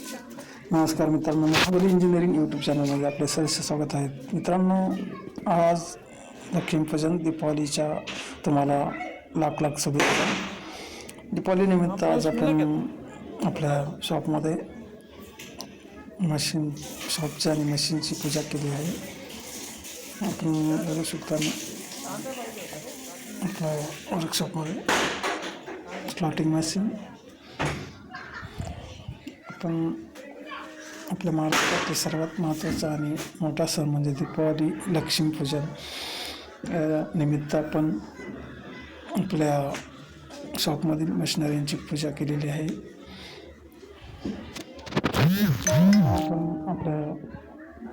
नमस्कार मित्रांनो, महाबली engineering YouTube चॅनलमध्ये आपले सहर्ष स्वागत आहे. मित्रांनो, आज लक्ष्मीपूजन दीपावलीच्या तुम्हाला लाख लाख शुभेच्छा. दीपावलीनिमित्त आज आपण आपल्या शॉपमध्ये शॉपची आणि मशीनची पूजा केली आहे. आपण बघू शकता आपल्या वर्कशॉपमध्ये स्लॉटिंग मशीन. आपण आपल्या महाराष्ट्रातील सर्वात महत्त्वाचा आणि मोठा सण म्हणजे दीपावली, लक्ष्मीपूजन निमित्त आपण आपल्या शॉपमधील मशिनरींची पूजा केलेली आहे. आपण आपल्या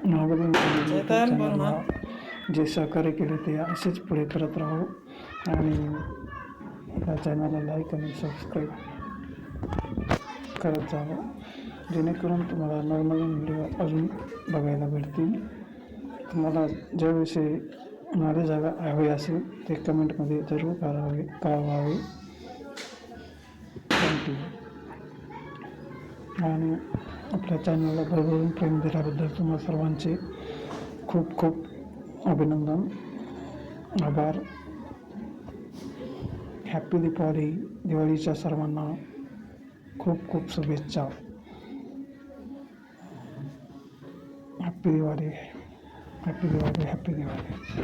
महाबली चॅनलला जे सहकार्य केले ते असेच पुढे करत राहू आणि त्या चॅनलला लाईक आणि सबस्क्राईब करत जावं, जेणेकरून तुम्हाला नवनवीन व्हिडिओ अजून बघायला भेटतील. तुम्हाला ज्याविषयी नॉलेज हवे असेल ते कमेंटमध्ये जरूर कळवावे. थँक्यू. आणि आपल्या चॅनलला भरभरून प्रेम दिल्याबद्दल तुम्हा सर्वांचे खूप खूप अभिनंदन, आभार. हॅपी दीपावली. दिवाळीच्या सर्वांना खूप खूप शुभेच्छा. Happy Diwali, happy Diwali, happy Diwali.